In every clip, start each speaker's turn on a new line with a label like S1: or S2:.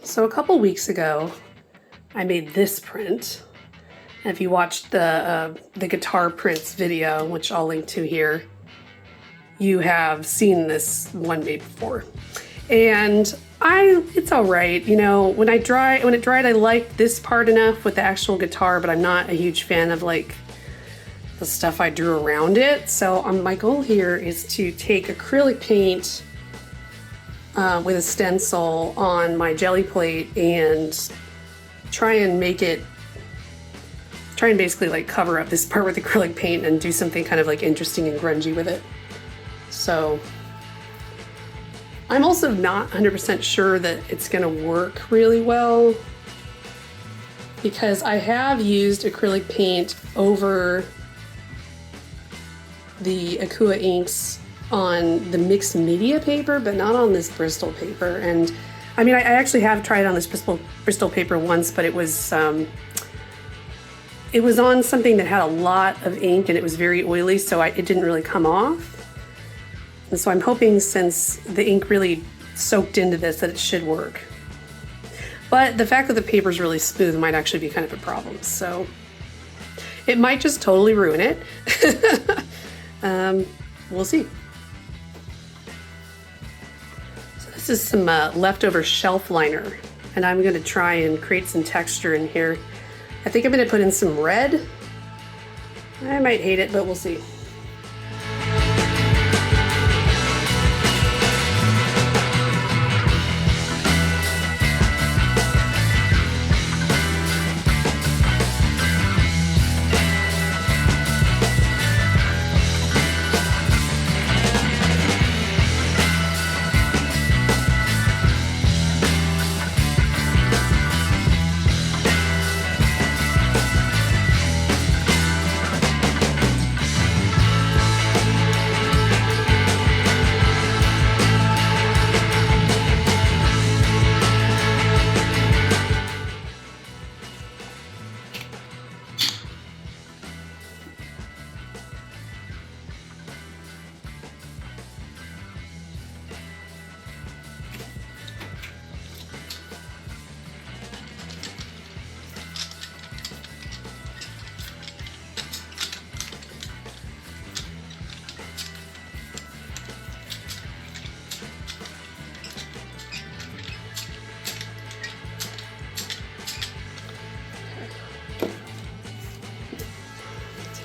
S1: So a couple weeks ago, I made this print. And if you watched the guitar prints video, which I'll link to here, you have seen this one made before. And it's all right. You know, when it dried, I liked this part enough with the actual guitar, but I'm not a huge fan of like the stuff I drew around it. So my goal here is to take acrylic paint with a stencil on my jelly plate and try and basically like cover up this part with acrylic paint and do something kind of like interesting and grungy with it. So I'm also not 100% sure that it's gonna work really well because I have used acrylic paint over the Akua inks on the mixed media paper, but not on this Bristol paper. And I mean, I actually have tried on this Bristol paper once, but it was on something that had a lot of ink and it was very oily, so it didn't really come off. And so I'm hoping, since the ink really soaked into this, that it should work. But the fact that the paper's really smooth might actually be kind of a problem, so it might just totally ruin it. We'll see. So this is some leftover shelf liner, and I'm going to try and create some texture in here. I think I'm going to put in some red. I might hate it, but we'll see.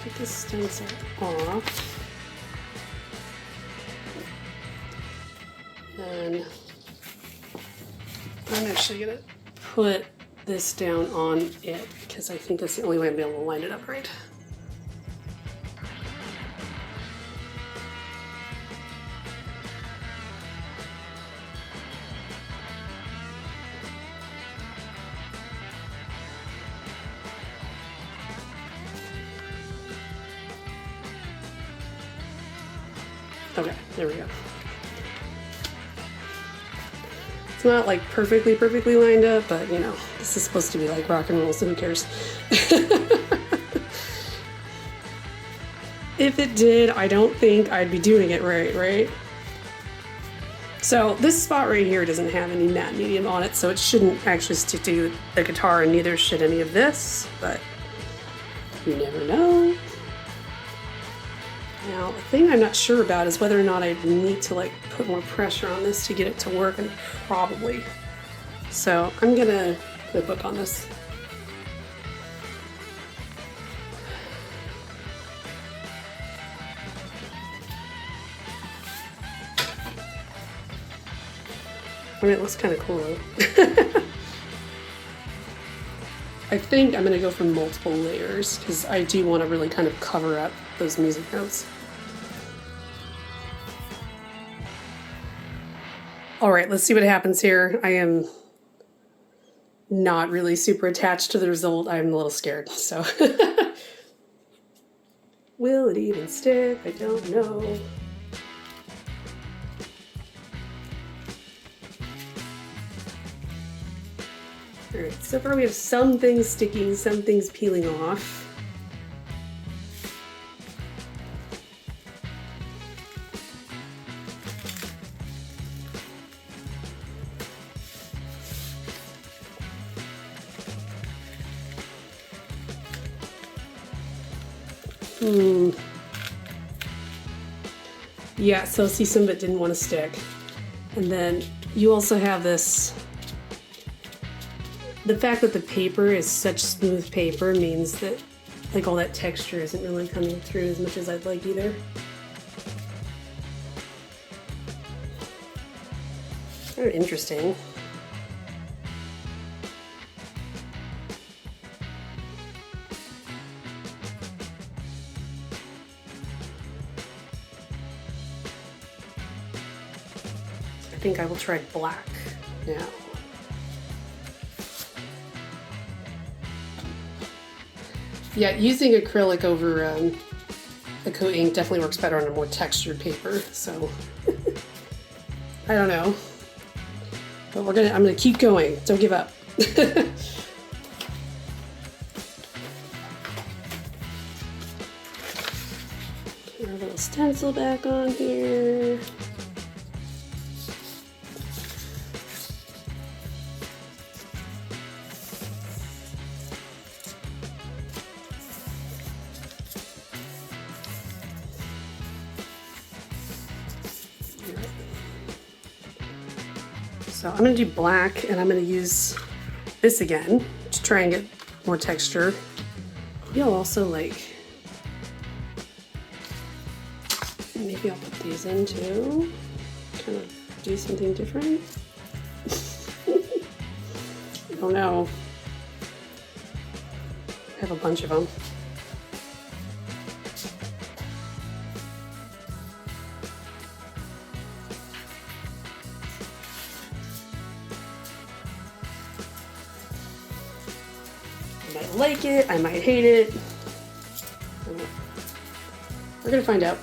S1: Take this stencil off, and I'm actually going to put this down on it because I think that's the only way I'm going to be able to line it up right. Okay, there we go. It's not like perfectly lined up, but you know, this is supposed to be like rock and roll, so who cares? If it did, I don't think I'd be doing it right? So this spot right here doesn't have any matte medium on it, so it shouldn't actually stick to the guitar, and neither should any of this, but you never know. Now, the thing I'm not sure about is whether or not I need to like put more pressure on this to get it to work, and probably. So I'm gonna put a book on this. I mean, it looks kind of cool though. I think I'm going to go for multiple layers because I do want to really kind of cover up those music notes. All right, let's see what happens here. I am not really super attached to the result. I'm a little scared, so. Will it even stick? I don't know. All right, so far we have some things sticking, some things peeling off. Yeah, so see, some of it didn't want to stick. And then you also have this, the fact that the paper is such smooth paper means that like all that texture isn't really coming through as much as I'd like either. Very interesting. I think I will try black now. Yeah, using acrylic over Akua Ink definitely works better on a more textured paper, so I don't know. But I'm gonna keep going. Don't give up. Put our little stencil back on here. So I'm going to do black, and I'm going to use this again to try and get more texture. Maybe I'll also maybe I'll put these in too. Kind of do something different. I don't know. I have a bunch of them. I might like it, I might hate it. We're gonna find out.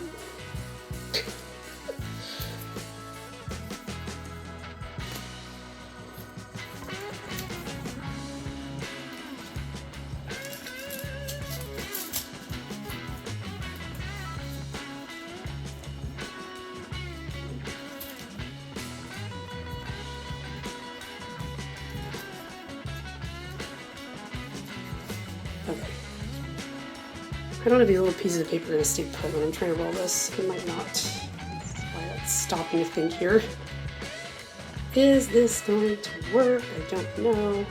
S1: Okay. I don't have these little pieces of paper going to stay put when I'm trying to roll this. It might not. That's why that's stopping to think here. Is this going to work? I don't know.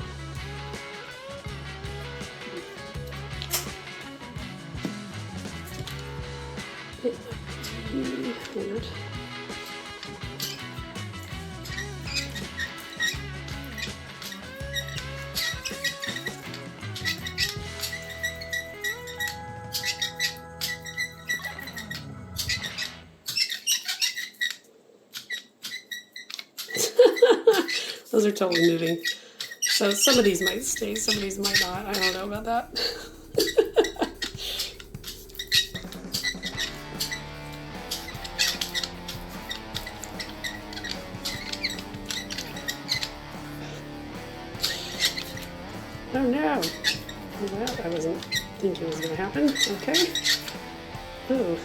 S1: It might be weird. Those are totally moving. So some of these might stay, some of these might not. I don't know about that. Oh no. Well, I wasn't thinking it was going to happen. Okay. Ooh.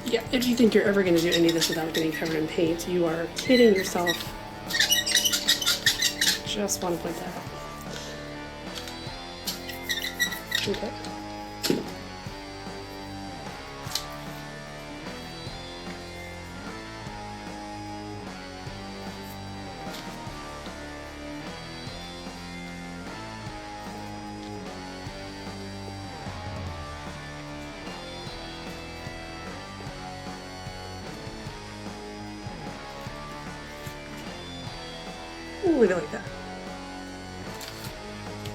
S1: Yeah, if you think you're ever going to do any of this without getting covered in paint, you are kidding yourself. Just want to point that out. Okay. We'll leave it like that.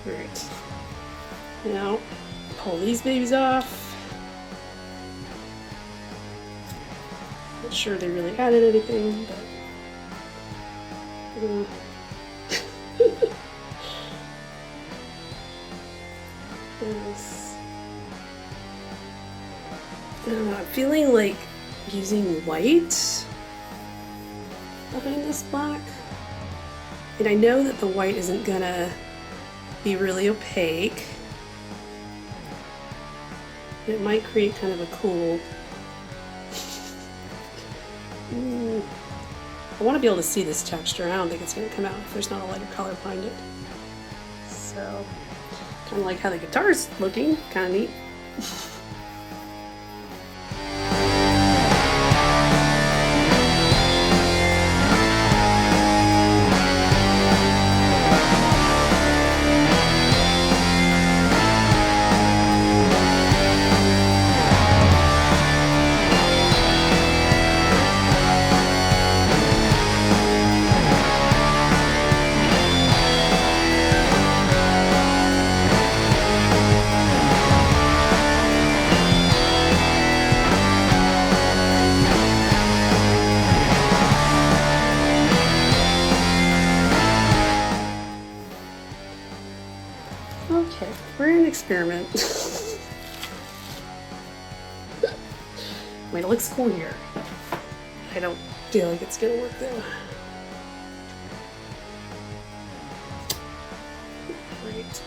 S1: Alright. Now, pull these babies off. Not sure they really added anything, but... Yes. I don't know, I'm feeling like using white behind this black. And I know that the white isn't gonna be really opaque. It might create kind of a cool... I want to be able to see this texture. I don't think it's going to come out if there's not a lighter color behind it. So, Kind of like how the guitar's looking, kind of neat. Okay, we're in an experiment. I mean, it looks cool here. I don't feel like it's gonna work though. Great.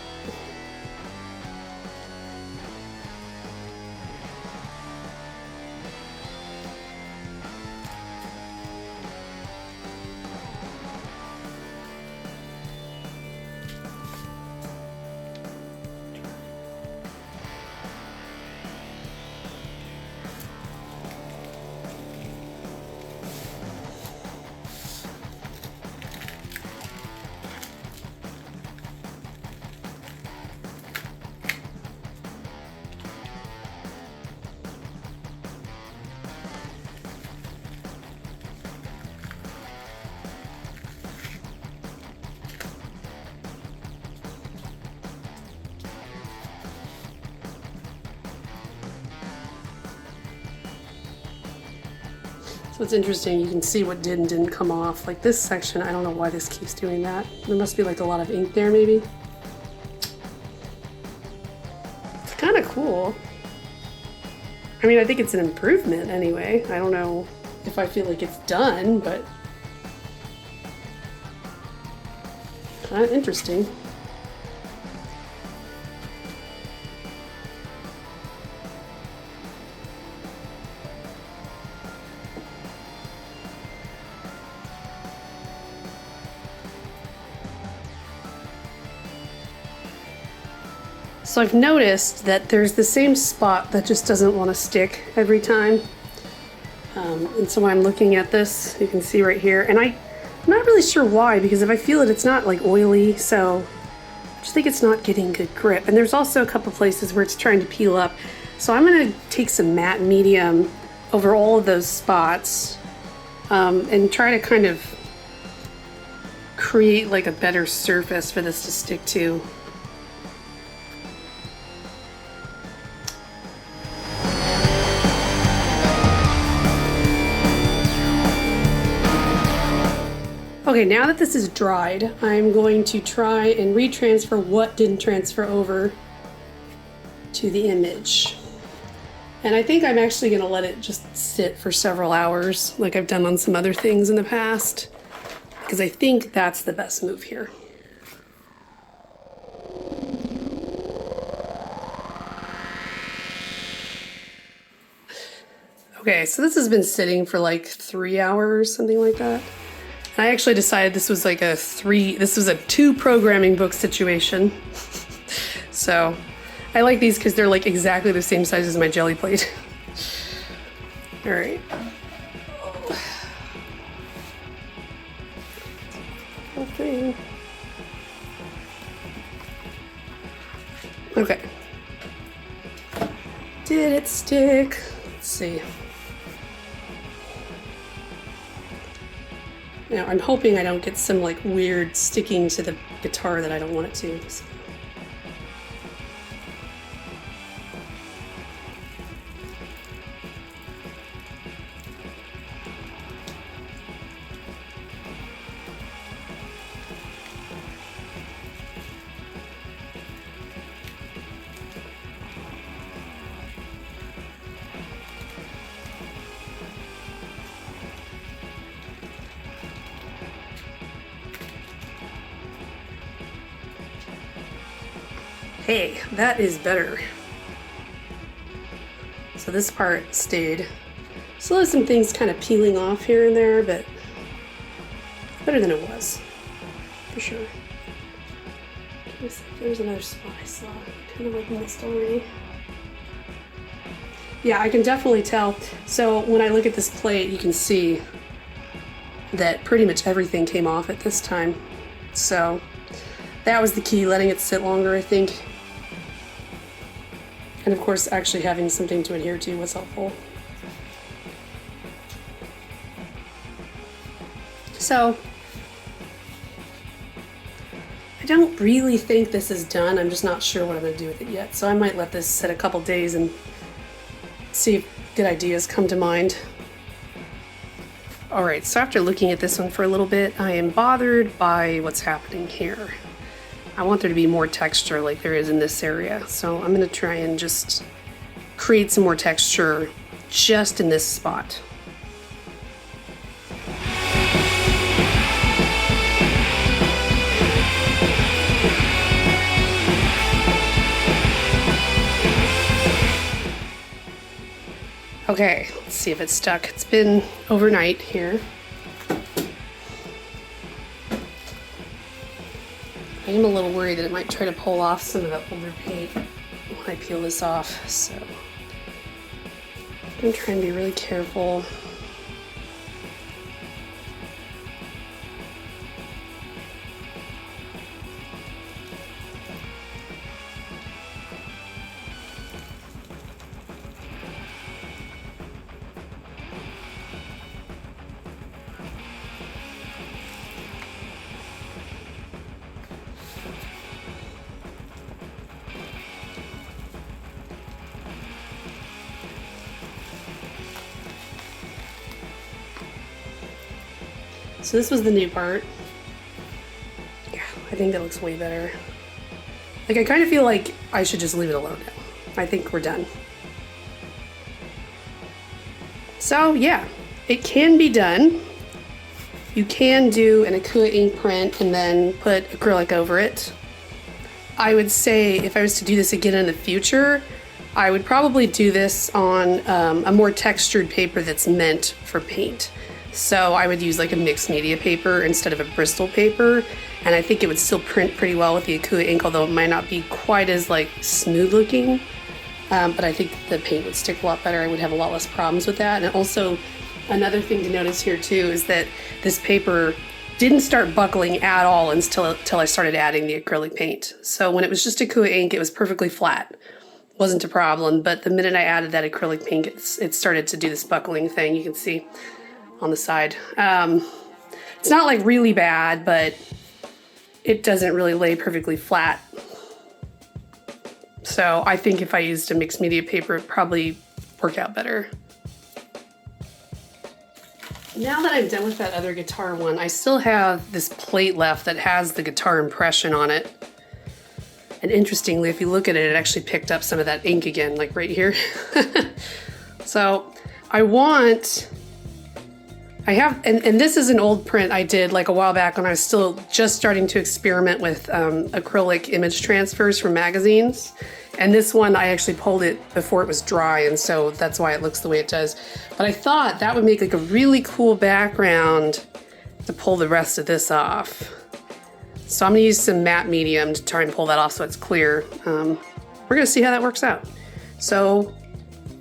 S1: So it's interesting, you can see what did and didn't come off. Like this section, I don't know why this keeps doing that. There must be like a lot of ink there maybe. It's kind of cool. I mean, I think it's an improvement anyway. I don't know if I feel like it's done, but kind of interesting. So I've noticed that there's the same spot that just doesn't want to stick every time. And so when I'm looking at this, you can see right here, and I'm not really sure why, because if I feel it, it's not like oily, so I just think it's not getting good grip. And there's also a couple places where it's trying to peel up. So I'm gonna take some matte medium over all of those spots and try to kind of create like a better surface for this to stick to. Okay, now that this is dried, I'm going to try and retransfer what didn't transfer over to the image. And I think I'm actually gonna let it just sit for several hours, like I've done on some other things in the past, because I think that's the best move here. Okay, so this has been sitting for like 3 hours, something like that. I actually decided this was like this was a 2 programming book situation. So I like these because they're like exactly the same size as my jelly plate. All right. Whole thing. Okay. Did it stick? Let's see. Now I'm hoping I don't get some like weird sticking to the guitar that I don't want it to. So. Hey, that is better. So this part stayed. Still has some things kind of peeling off here and there, but better than it was, for sure. There's another spot I saw. Kind of like missed already. Yeah, I can definitely tell. So when I look at this plate, you can see that pretty much everything came off at this time. So that was the key, letting it sit longer, I think. And of course, actually having something to adhere to was helpful. So I don't really think this is done. I'm just not sure what I'm going to do with it yet. So I might let this sit a couple days and see if good ideas come to mind. All right, so after looking at this one for a little bit, I am bothered by what's happening here. I want there to be more texture like there is in this area. So I'm going to try and just create some more texture just in this spot. Okay, let's see if it's stuck. It's been overnight here. I am a little worried that it might try to pull off some of the older paint when I peel this off, so I'm trying to be really careful. So this was the new part. Yeah, I think that looks way better. Like, I kind of feel like I should just leave it alone now. I think we're done. So yeah, it can be done. You can do an Akua Ink print and then put acrylic over it. I would say if I was to do this again in the future, I would probably do this on a more textured paper that's meant for paint. So I would use like a mixed media paper instead of a Bristol paper, and I think it would still print pretty well with the Akua Ink, although it might not be quite as like smooth looking. But I think the paint would stick a lot better. I would have a lot less problems with that. And also another thing to notice here too is that this paper didn't start buckling at all until I started adding the acrylic paint. So when it was just Akua Ink, it was perfectly flat. Wasn't a problem, but the minute I added that acrylic paint, it started to do this buckling thing. You can see on the side. It's not like really bad, but it doesn't really lay perfectly flat. So I think if I used a mixed media paper, it'd probably work out better. Now that I'm done with that other guitar one, I still have this plate left that has the guitar impression on it. And interestingly, if you look at it, it actually picked up some of that ink again, like right here. So I have, and this is an old print I did like a while back when I was still just starting to experiment with acrylic image transfers from magazines. And this one, I actually pulled it before it was dry, and so that's why it looks the way it does. But I thought that would make like a really cool background to pull the rest of this off. So I'm gonna use some matte medium to try and pull that off so it's clear. We're gonna see how that works out. So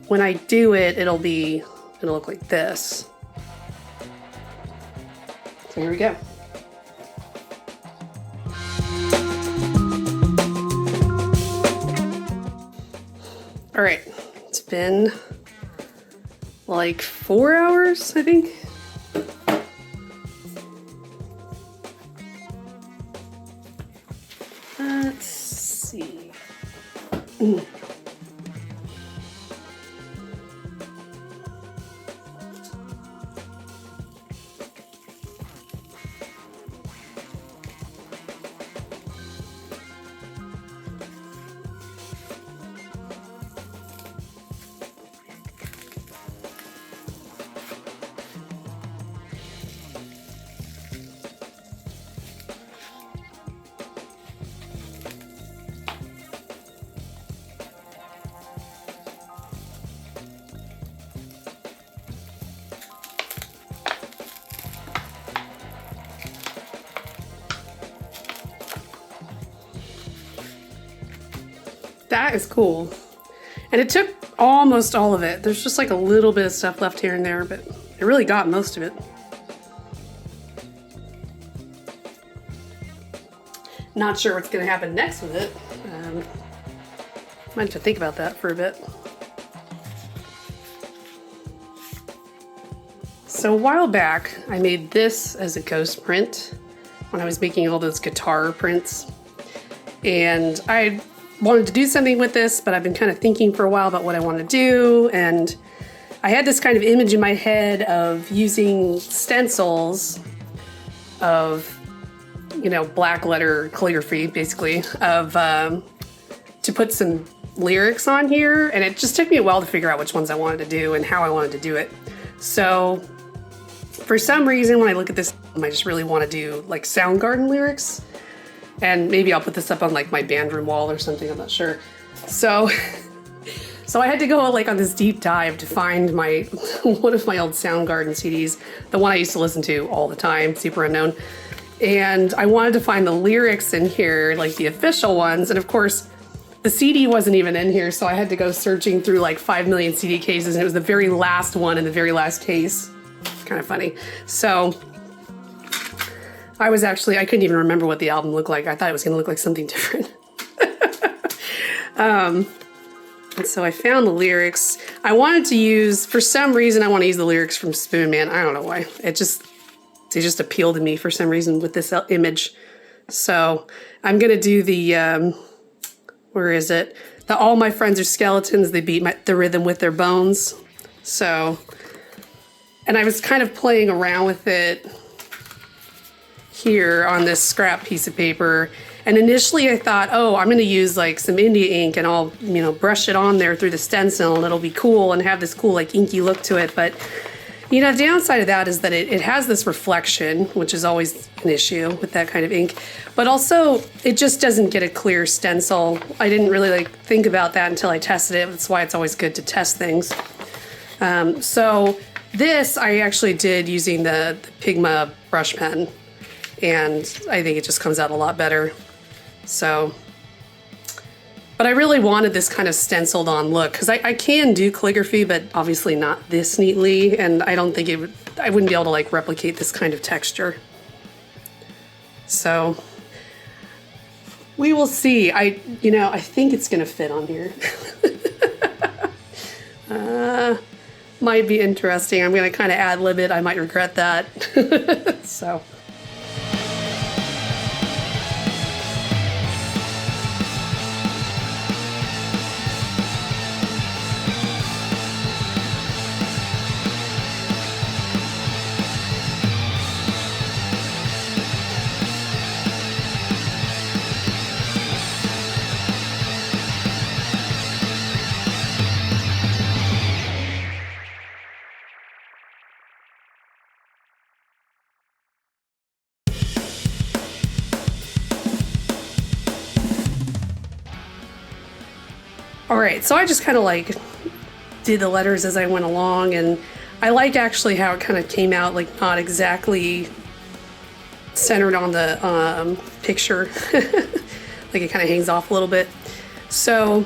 S1: when I do it, it'll look like this. So here we go. All right, it's been like 4 hours, I think. Let's see. That is cool. And it took almost all of it. There's just like a little bit of stuff left here and there, but it really got most of it. Not sure what's gonna happen next with it. Might have to think about that for a bit. So a while back, I made this as a ghost print when I was making all those guitar prints. And I wanted to do something with this, but I've been kind of thinking for a while about what I want to do. And I had this kind of image in my head of using stencils of, you know, black letter calligraphy, basically, of to put some lyrics on here. And it just took me a while to figure out which ones I wanted to do and how I wanted to do it. So for some reason, when I look at this, I just really want to do like Soundgarden lyrics. And maybe I'll put this up on like my band room wall or something, I'm not sure. So I had to go like on this deep dive to find my one of my old Soundgarden CDs, the one I used to listen to all the time, Super Unknown. And I wanted to find the lyrics in here, like the official ones. And of course, the CD wasn't even in here, so I had to go searching through like 5 million CD cases, and it was the very last one in the very last case. Kind of funny. So I couldn't even remember what the album looked like. I thought it was gonna look like something different. And so I found the lyrics. I wanted to use, for some reason, I want to use the lyrics from Spoon Man. I don't know why. They just appeal to me for some reason with this image. So I'm gonna do the, where is it? The all my friends are skeletons, they beat the rhythm with their bones. So, and I was kind of playing around with it here on this scrap piece of paper. And initially I thought, oh, I'm gonna use like some India ink and I'll, you know, brush it on there through the stencil and it'll be cool and have this cool like inky look to it. But, you know, the downside of that is that it has this reflection, which is always an issue with that kind of ink. But also, it just doesn't get a clear stencil. I didn't really like think about that until I tested it. That's why it's always good to test things. So this I actually did using the Pigma brush pen, and I think it just comes out a lot better. So, but I really wanted this kind of stenciled on look, because I can do calligraphy, but obviously not this neatly, and I don't think I wouldn't be able to like replicate this kind of texture. So we will see. I think it's gonna fit on here. Might be interesting. I'm gonna kind of ad-lib it. I might regret that. So. All right, so I just kind of like did the letters as I went along, and I like actually how it kind of came out like not exactly centered on the picture. Like it kind of hangs off a little bit. So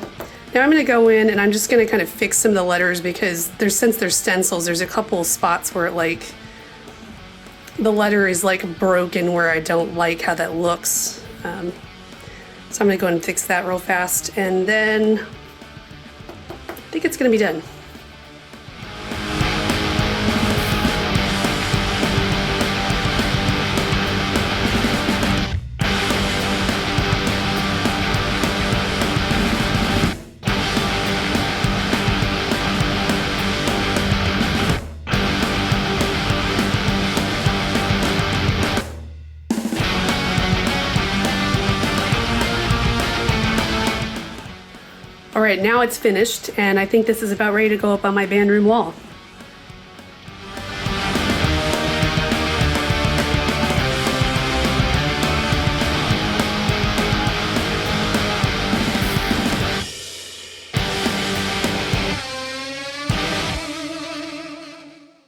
S1: now I'm gonna go in and I'm just gonna kind of fix some of the letters, because since they're stencils, there's a couple of spots where it like, the letter is like broken where I don't like how that looks. So I'm gonna go and fix that real fast, and then I think it's gonna be done. All right, now it's finished, and I think this is about ready to go up on my band room wall.